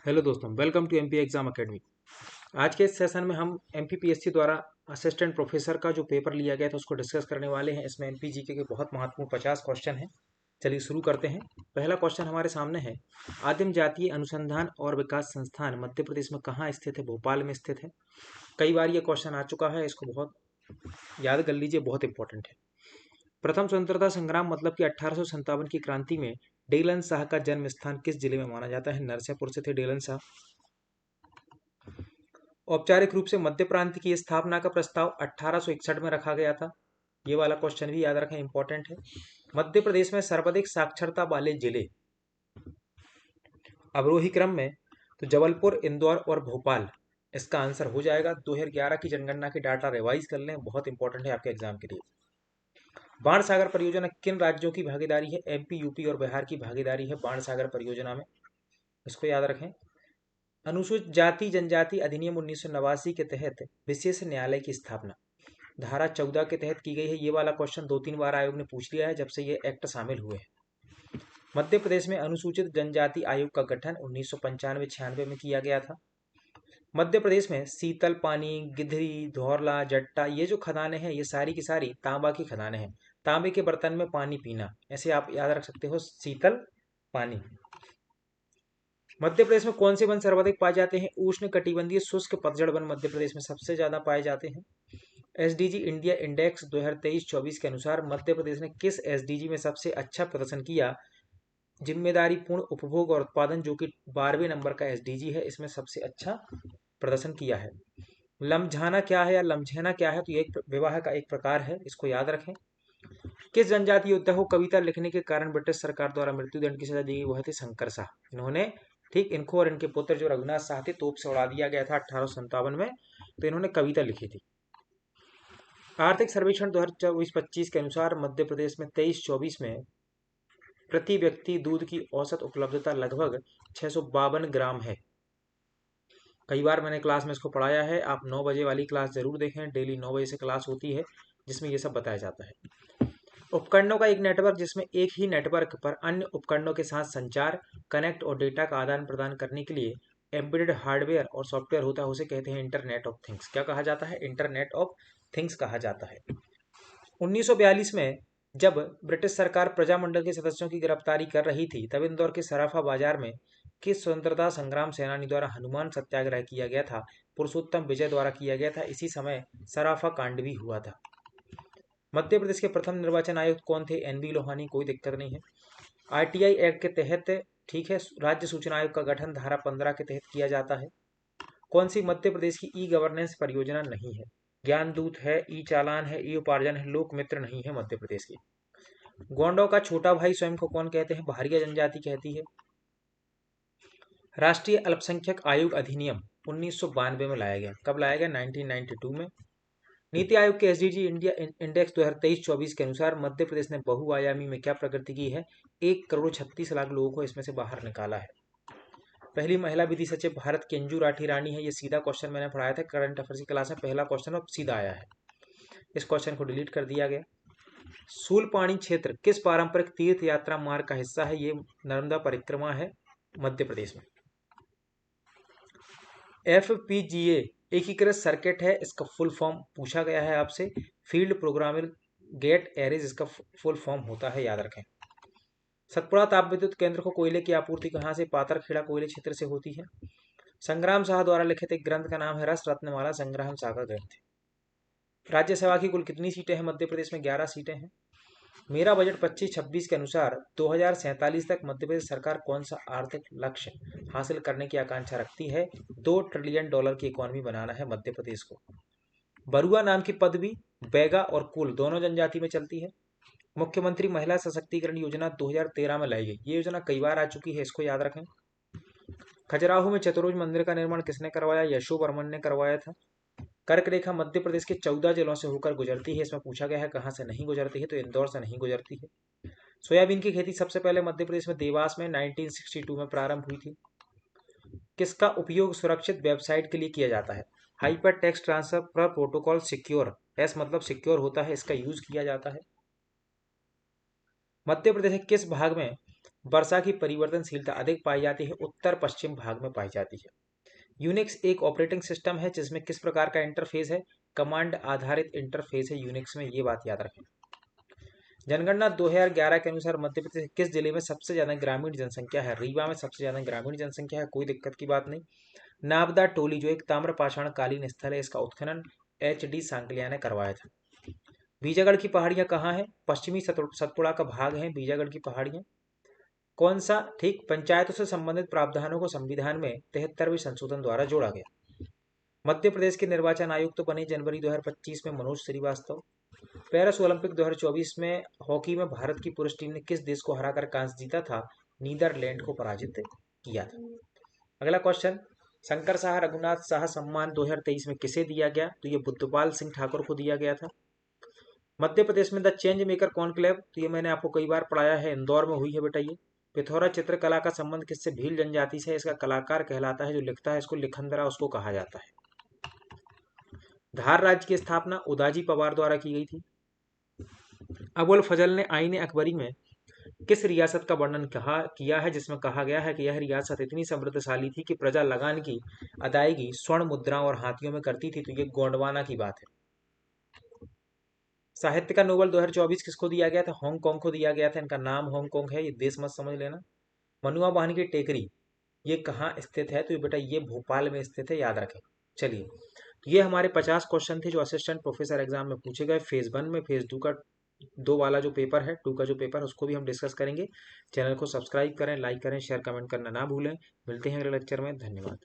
Hello दोस्तों, welcome to MP exam academy. आज के इस सेशन में हम एमपीपीएससी द्वारा असिस्टेंट प्रोफेसर का जो पेपर लिया गया था उसको डिस्कस करने वाले हैं। इसमें एमपीजीके के बहुत महत्वपूर्ण 50 क्वेश्चन हैं। चलिए शुरू करते हैं। पहला क्वेश्चन हमारे सामने है, आदिम जातीय अनुसंधान और विकास संस्थान मध्य प्रदेश में कहाँ स्थित है? भोपाल में स्थित है। कई बार ये क्वेश्चन आ चुका है, इसको बहुत याद कर लीजिए, बहुत इंपॉर्टेंट है। प्रथम स्वतंत्रता संग्राम मतलब कि 1857 की क्रांति में डेलन शाह का जन्म स्थान किस जिले में माना जाता है? नरसिंहपुर से थे डेलन शाह। औपचारिक रूप से मध्य प्रांत की स्थापना का प्रस्ताव 1861 में रखा गया था। ये वाला क्वेश्चन भी याद रखें, इंपॉर्टेंट है। मध्य प्रदेश में सर्वाधिक साक्षरता वाले जिले अवरोही क्रम में तो जबलपुर, इंदौर और भोपाल इसका आंसर हो जाएगा। 2011 की जनगणना की डाटा रिवाइज कर लें, बहुत इंपॉर्टेंट है आपके एग्जाम के लिए। बाण सागर परियोजना किन राज्यों की भागीदारी है? एमपी, यूपी और बिहार की भागीदारी है बाण सागर परियोजना में, इसको याद रखें। अनुसूचित जाति जनजाति अधिनियम 1989 के तहत विशेष न्यायालय की स्थापना धारा 14 के तहत की गई है। ये वाला क्वेश्चन 2-3 बार आयोग ने पूछ लिया है जब से ये एक्ट शामिल हुए हैं। मध्य प्रदेश में अनुसूचित जनजाति आयोग का गठन 1995-96 में किया गया था। मध्य प्रदेश में सीतल पानी, गिधरी, धौरला, जट्टा ये जो खदानें हैं ये सारी की सारी तांबा की खदानें हैं। तांबे के बर्तन में पानी पीना, ऐसे आप याद रख सकते हो, शीतल पानी। मध्य प्रदेश में कौन से वन सर्वाधिक पाए जाते हैं? उष्ण कटिबंधीय शुष्क पतझड़ वन मध्य प्रदेश में सबसे ज्यादा पाए जाते हैं। एसडीजी इंडिया इंडेक्स 2023-24 के अनुसार मध्य प्रदेश ने किस एसडीजी में सबसे अच्छा प्रदर्शन किया? जिम्मेदारी पूर्ण उपभोग और उत्पादन, जो कि 12वें नंबर का एसडीजी है, इसमें सबसे अच्छा प्रदर्शन किया है। लमझाना क्या है या लमझेना क्या है? तो ये एक विवाह का एक प्रकार है, इसको याद रखें। किस जनजातीय योद्धा को कविता लिखने के कारण ब्रिटिश सरकार द्वारा मृत्युदंड की सजा दी गई? वह थे शंकर शाह। इन्होंने, ठीक, इनको और इनके पुत्र जो रघुनाथ शाह थे, तोप से उड़ा दिया गया था 1857 में, तो इन्होंने कविता लिखी थी। आर्थिक सर्वेक्षण 2024-25 के अनुसार मध्य प्रदेश में 23-24 में प्रति व्यक्ति दूध की औसत उपलब्धता लगभग 652 ग्राम है। कई बार मैंने क्लास में इसको पढ़ाया है, आप 9 बजे वाली क्लास जरूर देखें। डेली 9 बजे से क्लास होती है जिसमें ये सब बताया जाता है। उपकरणों का एक नेटवर्क जिसमें एक ही नेटवर्क पर अन्य उपकरणों के साथ संचार, कनेक्ट और डेटा का आदान प्रदान करने के लिए एम्बेडेड हार्डवेयर और सॉफ्टवेयर होता है, उसे कहते हैं इंटरनेट ऑफ थिंग्स। क्या कहा जाता है? इंटरनेट ऑफ थिंग्स कहा जाता है। 1942 में जब ब्रिटिश सरकार प्रजामंडल के सदस्यों की गिरफ्तारी कर रही थी, तब इंदौर के सराफा बाजार में किस स्वतंत्रता संग्राम सेनानी द्वारा हनुमान सत्याग्रह किया गया था? पुरुषोत्तम विजय द्वारा किया गया था। इसी समय सराफा कांड भी हुआ था। मध्य प्रदेश के प्रथम निर्वाचन आयुक्त कौन थे? एनबी लोहानी, कोई दिक्कत नहीं है। आरटीआई एक्ट के तहत, ठीक है, राज्य सूचना आयोग का गठन धारा 15 के तहत किया जाता है। कौन सी मध्य प्रदेश की ई गवर्नेंस परियोजना नहीं है? ज्ञान दूत है, ई चालान है, ई उपार्जन है, लोक मित्र नहीं है मध्य प्रदेश की। गोंडों का छोटा भाई स्वयं को कौन कहते हैं? भारिया जनजाति कहती है। राष्ट्रीय अल्पसंख्यक आयोग अधिनियम 1992 में लाया गया। कब लाया गया? 1992 में। नीति आयोग के एसडीजी इंडिया इंडेक्स 2023-24 के अनुसार मध्य प्रदेश ने बहुआयामी में क्या प्रगति की है? 1,36,00,000 लोगों को इसमें से बाहर निकाला है। पहली महिला विधि सचिव भारत की अंजू राठी रानी है। ये सीधा क्वेश्चन मैंने पढ़ाया था करंट अफेयर्स की क्लास में, पहला क्वेश्चन अब सीधा आया है। इस क्वेश्चन को डिलीट कर दिया गया। सूलपाणी क्षेत्र किस पारंपरिक तीर्थ यात्रा मार्ग का हिस्सा है? ये नर्मदा परिक्रमा है मध्य प्रदेश में। एफपीजीए एकीकृत सर्किट है, इसका फुल फॉर्म पूछा गया है आपसे। फील्ड प्रोग्रामिंग गेट एरेज इसका फुल फॉर्म होता है, याद रखें। सतपुड़ा ताप विद्युत केंद्र को कोयले की आपूर्ति कहाँ से? पाथरखेड़ा कोयले क्षेत्र से होती है। संग्राम शाह द्वारा लिखित एक ग्रंथ का नाम है रस रत्नमाला संग्राम सागर ग्रंथ। राज्यसभा की कुल कितनी सीटें हैं मध्य प्रदेश में? 11 सीटें हैं। मेरा बजट 25-26 के अनुसार 2047 तक मध्य प्रदेश सरकार कौन सा आर्थिक लक्ष्य हासिल करने की आकांक्षा रखती है? $2 ट्रिलियन की इकोनॉमी बनाना है मध्य प्रदेश को। बरुआ नाम की पदवी बैगा और कुल दोनों जनजाति में चलती है। मुख्यमंत्री महिला सशक्तिकरण योजना 2013 में लाई गई। ये योजना कई बार आ चुकी है, इसको याद रखें। खजुराहो में चतुर्भुज मंदिर का निर्माण किसने करवाया? यशोवर्मन ने करवाया था। कर्क रेखा मध्य प्रदेश के 14 जिलों से होकर गुजरती है। इसमें पूछा गया है कहाँ से नहीं गुजरती है, तो इंदौर से नहीं गुजरती है। सोयाबीन की खेती सबसे पहले मध्य प्रदेश में देवास में 1962 में प्रारंभ हुई थी। किसका उपयोग सुरक्षित वेबसाइट के लिए किया जाता है? Hyper text transfer protocol secure, S मतलब सिक्योर होता है, इसका यूज किया जाता है। मध्य प्रदेश के किस भाग में वर्षा की परिवर्तनशीलता अधिक पाई जाती है, उत्तर पश्चिम भाग में पाई जाती है। यूनिक्स एक ऑपरेटिंग सिस्टम है जिसमें किस प्रकार का इंटरफेस है, कमांड आधारित इंटरफेस है यूनिक्स में, ये बात याद रखें। जनगणना 2011 के अनुसार मध्य प्रदेश किस जिले में सबसे ज्यादा ग्रामीण जनसंख्या है, रीवा में सबसे ज्यादा ग्रामीण जनसंख्या है, कोई दिक्कत की बात नहीं। नाबदा टोली जो एक ताम्र पाषाण कालीन स्थल है, इसका उत्खनन HD सांकलिया ने करवाया था। बीजागढ़ की पहाड़ियां कहाँ है, पश्चिमी सतपुड़ा का भाग है बीजागढ़ की पहाड़ियां। कौन सा, ठीक, पंचायतों से संबंधित प्रावधानों को संविधान में 73वें संशोधन द्वारा जोड़ा गया। मध्य प्रदेश के निर्वाचन आयुक्त तो बने जनवरी 2025 में मनोज श्रीवास्तव। पेरिस ओलंपिक 2024 में हॉकी में भारत की पुरुष टीम ने किस देश को हराकर कांस्य जीता था, नीदरलैंड को पराजित किया था। अगला क्वेश्चन, शंकर शाह रघुनाथ शाह सम्मान 2023 में किसे दिया गया, तो ये बुद्धपाल सिंह ठाकुर को दिया गया था। मध्य प्रदेश में द चेंज मेकर कॉन्क्लेव, तो ये मैंने आपको कई बार पढ़ाया है, इंदौर में हुई है बेटा ये। पिथौरा चित्रकला का संबंध किससे, भील जनजाति से, इसका कलाकार कहलाता है जो लिखता है इसको लिखंदरा उसको कहा जाता है। धार राज्य की स्थापना उदाजी पवार द्वारा की गई थी। अबुल फजल ने आईने अकबरी में किस रियासत का वर्णन किया है जिसमें कहा गया है कि यह रियासत इतनी समृद्धशाली थी कि प्रजा लगान की अदायगी स्वर्ण मुद्राओं और हाथियों में करती थी, तो ये गोंडवाना की बात है। साहित्य का नोबेल 2024 किसको दिया गया था, हांगकांग को दिया गया था, इनका नाम हांगकांग है, ये देश मत समझ लेना। मनुआ वाहन की टेकरी ये कहाँ स्थित है, तो ये बेटा ये भोपाल में स्थित है, याद रखें। चलिए, तो ये हमारे 50 क्वेश्चन थे जो असिस्टेंट प्रोफेसर एग्जाम में पूछे गए फेज 1 में। फेज 2 का 2 वाला जो पेपर है, 2 का जो पेपर है उसको भी हम डिस्कस करेंगे। चैनल को सब्सक्राइब करें, लाइक करें, शेयर कमेंट करना ना भूलें। मिलते हैं अगले लेक्चर में, धन्यवाद।